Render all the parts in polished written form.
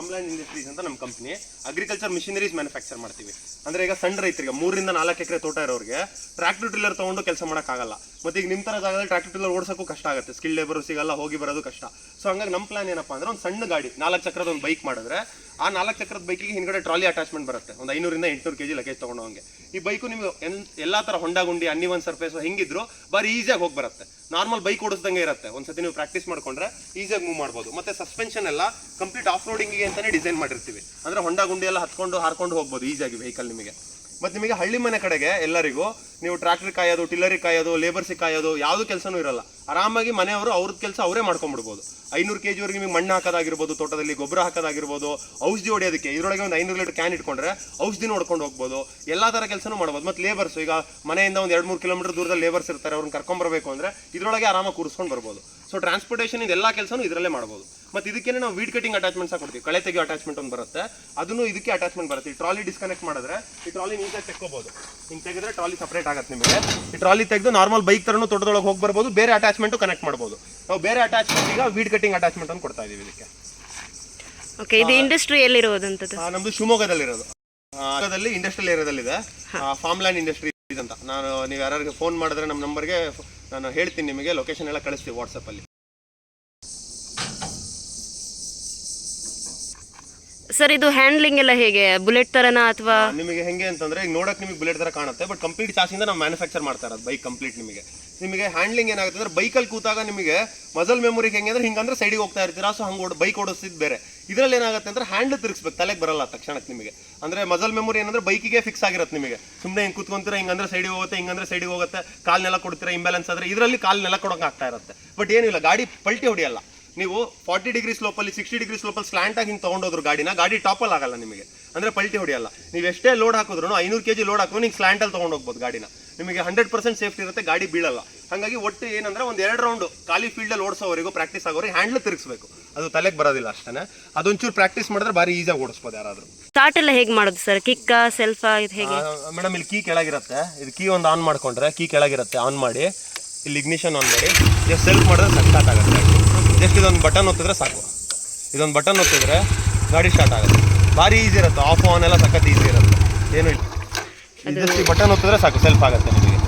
Farmland industries ಅಂತ ನಮ್ಮ company agriculture missionaries manufacture ಮಾಡ್ತೀವಿ. ಅಂದ್ರೆ ಈಗ ಸಣ್ಣ ರೈತರಿಗೆ 3 ರಿಂದ 4 ಎಕರೆ ತೋಟ ಇರೋರಿಗೆ ಟ್ರಾಕ್ಟರ್ ಟ್ರಿಲ್ಲರ್ ತಗೊಂಡು ಕೆಲಸ ಮಾಡೋಕ್ಕಾಗಲ್ಲ. ಮತ್ತೆ ಈಗ ನಿಮ್ಮ ತರ ಜಾಗದಲ್ಲಿ ಟ್ರಾಕ್ಟರ್ ಟ್ರಿಲ್ಲರ್ ಓಡಿಸೋಕ್ಕೂ ಕಷ್ಟ ಆಗುತ್ತೆ, ಸ್ಕಿಲ್ ಲೇಬರ್ ಸಿಗಲ್ಲ, ಹೋಗಿ ಬರೋದು ಕಷ್ಟ. ಸೊ ಹಂಗಾಗಿ ನಮ್ಮ ಪ್ಲಾನ್ ಏನಪ್ಪಾ ಅಂದ್ರೆ ಒಂದು ಸಣ್ಣ ಗಾಡಿ 4 ಚಕ್ರದ ಒಂದು ಬೈಕ್ ಮಾಡಿದ್ರೆ ಆ 4 ಚಕ್ರದ ಬೈಕಿಗೆ ಹಿಂದ್ಗಡೆ ಟ್ರಾಲಿ ಅಟ್ಯಾಚ್ಮೆಂಟ್ ಬರುತ್ತೆ, ಒಂದು 500 ರಿಂದ 800 kg ಲಗೇಜ್ ತಗೊಂಡೋಂಗೆ. ಈ ಬೈಕು ನಿಮಗೆ ಎಲ್ಲಾ ತರ ಹೊಂಡಾ ಗುಂಡಿ ಅನ್ನಿವನ್ ಸರ್ಫೇಸ್ ಹೆಂಗಿದ್ರು ಬಾರಿ ಈಸಿಯಾಗಿ ಹೋಗಿ ಬರುತ್ತೆ. ನಾರ್ಮಲ್ ಬೈಕ್ ಓಡಿಸ್ದಂಗೆ ಇರುತ್ತೆ. ಒಂದ್ಸತಿ ನೀವು ಪ್ರಾಕ್ಟೀಸ್ ಮಾಡ್ಕೊಂಡ್ರೆ ಈಸಿಯಾಗಿ ಮೂವ್ ಮಾಡ್ಬೋದು. ಮತ್ತೆ ಸಸ್ಪೆನ್ಷನ್ ಎಲ್ಲ ಕಂಪ್ಲೀಟ್ ಆಫ್ ರೋಡಿಂಗಿಗೆ ಅಂತಾನೆ ಡಿಸೈನ್ ಮಾಡಿರ್ತೀವಿ. ಅಂದ್ರೆ ಹೊಂಡಾ ಗುಂಡಿ ಎಲ್ಲ ಹತ್ಕೊಂಡು ಹಾರ್ಕೊಂಡು ಹೋಗ್ಬೋದು ಈಸಿಯಾಗಿ ವೆಹಿಕಲ್ ನಿಮಗೆ. ಮತ್ತೆ ನಿಮಗೆ ಹಳ್ಳಿ ಮನೆ ಕಡೆಗೆ ಎಲ್ಲರಿಗೂ ನೀವು ಟ್ರಾಕ್ಟರ್ ಕಾಯೋದು, ಟಿಲ್ಲರಿ ಕಾಯೋದು, ಲೇಬರ್ಸಿ ಕಾಯೋದು ಯಾವುದು ಕೆಲಸನೂ ಇರಲ್ಲ. ಆರಾಮಾಗಿ ಮನೆಯವರು ಅವ್ರದ್ದು ಕೆಲಸ ಅವರೇ ಮಾಡ್ಕೊಂಡ್ಬಿಡ್ಬೋದು. 500 kg ವರೆಗೆ ನಿಮಗೆ ಮಣ್ಣು ಹಾಕೋದಾಗಿರ್ಬೋದು, ತೋಟದಲ್ಲಿ ಗೊಬ್ಬರ ಹಾಕೋದಾಗಿರ್ಬೋದು, ಔಷಧಿ ಹೊಡೆಯೋದಕ್ಕೆ ಇದರೊಳಗೆ ಒಂದು 500 ಲೀಟರ್ ಕ್ಯಾನ್ ಇಟ್ಕೊಂಡ್ರೆ ಔಷಧಿ ನೋಡ್ಕೊಂಡು ಹೋಗ್ಬೋದು. ಎಲ್ಲಾ ತರ ಕೆಲಸನೂ ಮಾಡ್ಬೋದು. ಮತ್ತೆ ಲೇಬರ್ಸ್ ಈಗ ಮನೆಯಿಂದ ಒಂದು 2-3 ಕಿಲೋಮೀಟರ್ ದೂರದಲ್ಲಿ ಲೇಬರ್ಸ್ ಇರ್ತಾರೆ, ಅವ್ರನ್ನ ಕರ್ಕೊಂಡ್ಬರ್ಬೇಕು ಅಂದ್ರೆ ಇದರೊಳಗೆ ಆರಾಮಾಗಿ ಕೂರಿಸ್ಕೊಂಡು ಬರ್ಬೋದು. ಸೊ ಟ್ರಾನ್ಸ್ಪೋರ್ಟೇಷನ್ ಇದೆಲ್ಲ ಕೆಲಸನೂ ಇದರಲ್ಲೇ ಮಾಡ್ಬೋದು. ಮತ್ತೆ ಇದಕ್ಕೆ ನಾವು ವೀಡ್ ಕಟಿಂಗ್ ಅಟ್ಯಾಚ್ಮೆಂಟ್ಸ್ ಕೊಡ್ತೀವಿ. ಕಳೆ ತೆಗೆಯೋ ಅಟ್ಯಾಚ್ಮೆಂಟ್ ಒಂದು ಬರುತ್ತೆ, ಅದನ್ನು ಇದಕ್ಕೆ ಅಟ್ಯಾಚ್ಮೆಂಟ್ ಬರುತ್ತೆ. ಈ ಟ್ರಾಲಿ ಡಿಸ್ಕನೆಕ್ಟ್ ಮಾಡಿದ್ರೆ ಈ ಟ್ರಾಲಿ ನೀಟಾಗಿ ತೆಕ್ಕೋಬಹುದು. ಹಿಂಗೆ ತೆಗೆದ್ರೆ ಟ್ರಾಲಿ ಸಪರೇಟ್ ಆಗುತ್ತೆ ನಿಮಗೆ. ಈ ಟ್ರಾಲಿ ತೆಗೆದು ನಾರ್ಮಲ್ ಬೈಕ್ ತರನು ತೋಟದೊಳಗೆ ಹೋಗಿ ಬರ್ಬೋದು. ಬೇರೆ ಅಟ್ಯಾಚ್ಮೆಂಟ್ ಕನೆಕ್ಟ್ ಮಾಡ್ಬೋದು. ನಾವು ಬೇರೆ ಅಟ್ಯಾಚ್ಮೆಂಟ್ ಈಗ ವೀಡ್ ಕಟಿಂಗ್ ಅಟ್ಯಾಚ್ಮೆಂಟ್ ಅನ್ನು ಕೊಡ್ತಾ ಇದೀವಿ ಇದಕ್ಕೆ. ಓಕೆ, ಇದು ಇಂಡಸ್ಟ್ರಿ ಎಲ್ಲಿರೋದಂತದ್ದು? ನಮ್ದು ಶಿವಮೊಗ್ಗದಲ್ಲಿರೋದು. ಇಂಡಸ್ಟ್ರಿಯಲ್ ಏರಿಯಾದಲ್ಲಿ ಇದೆ, ಫಾರ್ಮ್ಲ್ಯಾಂಡ್ ಇಂಡಸ್ಟ್ರೀಸ್ ಅಂತ. ನೀವು ಯಾರಿಗೆ ಫೋನ್ ಮಾಡಿದ್ರೆ ನಮ್ಮ ನಂಬರ್ಗೆ ನಾನು ಹೇಳ್ತೀನಿ, ನಿಮಗೆ ಲೊಕೇಶನ್ ಎಲ್ಲ ಕಳಿಸ್ತೀವಿ ವಾಟ್ಸಪ್ ಅಲ್ಲಿ. ಸರ್, ಇದು ಹ್ಯಾಂಡ್ಲಿಂಗ್ ಎಲ್ಲ ಹೇಗೆ? ಬುಲೆಟ್ ತರನಾ ಅಥವಾ ನಿಮಗೆ ಹೆಂಗೆ ಅಂತಂದ್ರೆ ಈಗ ನೋಡಕ್ ನಿಮಗೆ ಬುಲೆಟ್ ತರ ಕಾಣುತ್ತೆ, ಬಟ್ ಕಂಪ್ಲೀಟ್ ಚಾಸಿಂದ ನಾವು ಮ್ಯಾನುಫ್ಯಾಕ್ಚರ್ ಮಾಡ್ತಾ ಇರೋದು ಬೈಕ್ ಕಂಪ್ಲೀಟ್. ನಿಮಗೆ ಹ್ಯಾಂಡ್ಲಿಂಗ್ ಏನಾಗುತ್ತೆ ಅಂದ್ರೆ ಬೈಕಲ್ಲಿ ಕೂತಾಗ ನಿಮಗೆ ಮಸಲ್ ಮೆಮೊರಿ ಹೆಂಗೆ ಅಂದ್ರೆ ಹಿಂಗಂದ್ರೆ ಸೈಡಿಗೆ ಹೋಗ್ತಾ ಇರ್ತೀರಾ. ಸೊ ಹಂಗೆ ಬೈಕ್ ಓಡಿಸಿದ್ ಬೇರೆ. ಇದರಲ್ಲಿ ಏನಾಗುತ್ತೆ ಅಂದ್ರೆ ಹ್ಯಾಂಡಲ್ ತಿರುಗಿಸ್ಬೇಕು, ತಲೆಗೆ ಬರಲ್ಲ ತಕ್ಷಣಕ್ಕೆ ನಿಮಗೆ. ಅಂದ್ರೆ ಮಸಲ್ ಮೆಮೊರಿ ಏನಂದ್ರೆ ಬೈಕಿಗೆ ಫಿಕ್ಸ್ ಆಗಿರುತ್ತೆ ನಿಮಗೆ. ಸುಮ್ಮನೆ ಹಿಂಗೆ ಕೂತ್ಕೊಂತೀರಾ, ಹಿಂಗಂದ್ರೆ ಸೈಡಿಗೆ ಹೋಗುತ್ತೆ, ಹಿಂಗಂದ್ರೆ ಸೈಡಿಗೆ ಹೋಗುತ್ತೆ, ಕಾಲ್ ನೆಲ ಕೊಡ್ತೀರಾ ಇಂಬ್ಯಾಲೆನ್ಸ್ ಆದ್ರೆ ಇದರಲ್ಲಿ ಕಾಲ್ ನೆಲ ಕೊಡೋಕೆ ಆಗ್ತಾ ಇರುತ್ತೆ. ಬಟ್ ಏನಿಲ್ಲ, ಗಾಡಿ ಪಲ್ಟಿ ಹೊಡಿಯಲ್ಲ. ನೀವು 40 ಡಿಗ್ರಿ ಸ್ಲೋಪಲ್ಲಿ 60 ಡಿಗ್ರಿ ಸ್ಲೋಪಲ್ಲಿ ಸ್ಲ್ಯಾಂಟ್ ಆಗಿ ಹಿಂಗೆ ತೊಗೊಂಡೋದ್ರು ಗಾಡಿ ಟಾಪಲ್ಲಿ ಆಗಲ್ಲ ನಿಮಗೆ. ಅಂದ್ರೆ ಪಲ್ಟಿ ಹೊಡಿಯಲ್ಲ. ನೀವು ಎಷ್ಟೇ ಲೋಡ್ ಹಾಕಿದ್ರು 500 kg ಲೋಡ್ ಹಾಕಿದ್ರು ನೀವು ಸ್ಲ್ಯಾಂಟಲ್ಲಿ ತೊಗೊಂಡು ಹೋಗ್ಬೋದು ಗಾಡಿನ. ನಿಮಗೆ 100% ಸೇಫ್ಟಿ ಇರುತ್ತೆ, ಗಾಡಿ ಬೀಳಲ್ಲ. ಹಾಗಾಗಿ ಒಟ್ಟು ಏನಂದ್ರೆ ಒಂದು 2 ರೌಂಡ್ ಖಾಲಿ ಫೀಲ್ಡಲ್ಲಿ ಓಡಿಸೋವರೆಗೂ ಪ್ರಾಕ್ಟೀಸ್ ಆಗೋರಿಗೆ ಹ್ಯಾಂಡ್ಲ್ ತಿರುಗಿಸ್ಬೇಕು. ಅದು ತಲೆಗೆ ಬರೋದಿಲ್ಲ ಅಷ್ಟೇ. ಅದೊಂಚೂರು ಪ್ರಾಕ್ಟೀಸ್ ಮಾಡಿದ್ರೆ ಬಾರಿ ಈಸಿಯಾಗಿ ಓಡಿಸ್ಬೋದು ಯಾರಾದರೂ. ಸ್ಟಾರ್ಟ್ ಎಲ್ಲ ಹೇಗೆ ಮಾಡೋದು ಸರ್? ಕಿಕ್ಕಾ ಸೆಲ್ಫಾ ಇದು ಹೇಗೆ? ಮೇಡಮ್, ಇಲ್ಲಿ ಕೀ ಕೆಳಗಿರುತ್ತೆ. ಇದು ಕೀ ಒಂದು ಆನ್ ಮಾಡ್ಕೊಂಡ್ರೆ ಕೀ ಕೆಳಗಿರುತ್ತೆ, ಆನ್ ಮಾಡಿ ಇಲ್ಲಿ ಇಗ್ನಿಷನ್ ಆನ್ ಮಾಡಿ ಜಸ್ಟ್ ಸೆಲ್ಫ್ ಮಾಡಿದ್ರೆ ಸ್ಟಾರ್ಟ್ ಆಗುತ್ತೆ. ಜಸ್ಟ್ ಇದೊಂದು ಬಟನ್ ಒತ್ತಿದ್ರೆ ಸಾಕು. ಇದೊಂದು ಬಟನ್ ಒತ್ತಿದ್ರೆ ಗಾಡಿ ಸ್ಟಾರ್ಟ್ ಆಗುತ್ತೆ. ಭಾರಿ ಈಸಿ ಇರುತ್ತೆ. ಆಫ್ ಆನ್ ಎಲ್ಲ ಸಖತ್ ಈಸಿ ಇರುತ್ತೆ, ಏನು ಇಲ್ಲ. ಜಸ್ಟ್ ಈ ಬಟನ್ ಒತ್ತಿದ್ರೆ ಸಾಕು, ಸೆಲ್ಫ್ ಆಗುತ್ತೆ ನಿಮಗೆ.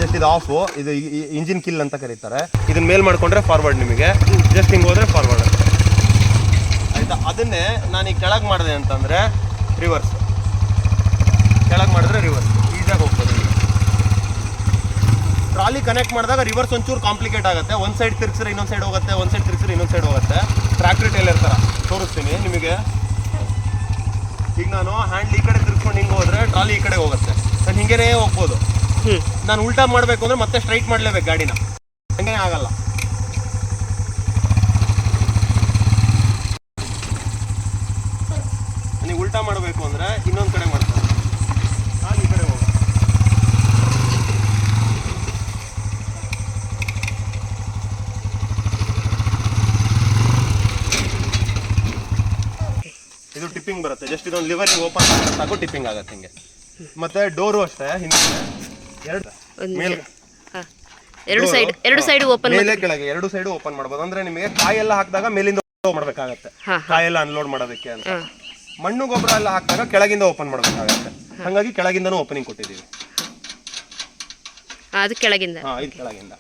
ಜಸ್ಟ್ ಇದು ಆಫು, ಇದು ಇಂಜಿನ್ ಕಿಲ್ ಅಂತ ಕರೀತಾರೆ. ಇದನ್ನ ಮೇಲ್ ಮಾಡ್ಕೊಂಡ್ರೆ ಫಾರ್ವರ್ಡ್, ನಿಮಗೆ ಜಸ್ಟ್ ಹಿಂಗೆ ಹೋದ್ರೆ ಫಾರ್ವರ್ಡ್ ಆಯ್ತಾ. ಅದನ್ನೇ ನಾನು ಈಗ ಕೆಳಗೆ ಮಾಡಿದೆ ಅಂತಂದ್ರೆ ರಿವರ್ಸ್. ಕೆಳಗೆ ಮಾಡಿದ್ರೆ ರಿವರ್ಸ್ ಈಸಿಯಾಗಿ ಹೋಗ್ತದೆ. ಟ್ರಾಲಿ ಕನೆಕ್ಟ್ ಮಾಡಿದಾಗ ರಿವರ್ಸ್ ಒಂಚೂರು ಕಾಂಪ್ಲಿಕೇಟ್ ಆಗುತ್ತೆ. ಒಂದು ಸೈಡ್ ತಿರ್ಗಿಸಿದ್ರೆ ಇನ್ನೊಂದು ಸೈಡ್ ಹೋಗುತ್ತೆ, ಒಂದು ಸೈಡ್ ತಿರ್ಗಿಸಿದ್ರೆ ಇನ್ನೊಂದು ಸೈಡ್ ಹೋಗುತ್ತೆ. ಟ್ರ್ಯಾಕ್ಟರ್ ಟೇಲರ್ ಥರ ತೋರಿಸ್ತೀನಿ ನಿಮಗೆ. ಈಗ ನಾನು ಹ್ಯಾಂಡ್ ಈ ಕಡೆ ತಿರ್ಸ್ಕೊಂಡು ಹಿಂಗೆ ಹೋದ್ರೆ ಟ್ರಾಲಿ ಈ ಕಡೆ ಹೋಗುತ್ತೆ. ನಾನು ಹಿಂಗೇನೇ ಹೋಗ್ಬೋದು. ನಾನು ಉಲ್ಟಾ ಮಾಡಬೇಕು ಅಂದ್ರೆ ಮತ್ತೆ ಸ್ಟ್ರೈಟ್ ಮಾಡಲೇಬೇಕು ಗಾಡಿನ, ಹಂಗೆ ಆಗಲ್ಲ. ನೀವು ಉಲ್ಟಾ ಮಾಡಬೇಕು ಅಂದ್ರೆ ಇನ್ನೊಂದು ಕಡೆ ಮಾಡ್ತಾರೆ, ನಾನು ಈ ಕಡೆ ಹೋಗ. ಇದು ಟಿಪ್ಪಿಂಗ್ ಬರುತ್ತೆ. ಜಸ್ಟ್ ಇದೊಂದು ಲಿವರ್ ಓಪನ್ ಮಾಡಿದ್ರೆ ಸಾಕು, ಟಿಪ್ಪಿಂಗ್ ಆಗುತ್ತೆ ಹಿಂಗೆ. ಮತ್ತೆ ಡೋರು ಅಷ್ಟೇ, ಹಿಂದೆ ಎರಡು ಸೈಡ್ ಓಪನ್, ಮೇಲೆ ಕೆಳಗೆ 2 ಸೈಡ್ ಓಪನ್ ಮಾಡ್ಬೋದು. ಅಂದ್ರೆ ನಿಮಗೆ ಕಾಯೆಲ್ಲ ಹಾಕಿದಾಗ ಮೇಲಿಂದ ಮಾಡ್ಬೇಕಾಗತ್ತೆ, ಕಾಯೆಲ್ಲ ಅನ್ಲೋಡ್ ಮಾಡೋದಕ್ಕೆ ಅಂತ. ಮಣ್ಣು ಗೊಬ್ಬರ ಎಲ್ಲ ಹಾಕಿದಾಗ ಕೆಳಗಿಂದ ಓಪನ್ ಮಾಡ್ಬೇಕಾಗತ್ತೆ. ಹಾಗಾಗಿ ಕೆಳಗಿಂದನೂ ಓಪನಿಂಗ್ ಕೊಟ್ಟಿದ್ದೀವಿ. ಅದು ಕೆಳಗಿಂದ, ಇದು ಕೆಳಗಿಂದ.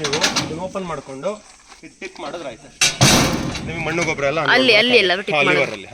ನೀವು ಇದನ್ನ ಓಪನ್ ಮಾಡ್ಕೊಂಡು ಟಿಪ್ ಮಾಡಿದ್ರೆ ಆಯ್ತು. ನಿಮಗೆ ಮಣ್ಣು ಗೊಬ್ಬರ ಎಲ್ಲ ಅಲ್ಲಿ ಎಲ್ಲ ಲಿವರ್ ಅಲ್ಲಿ.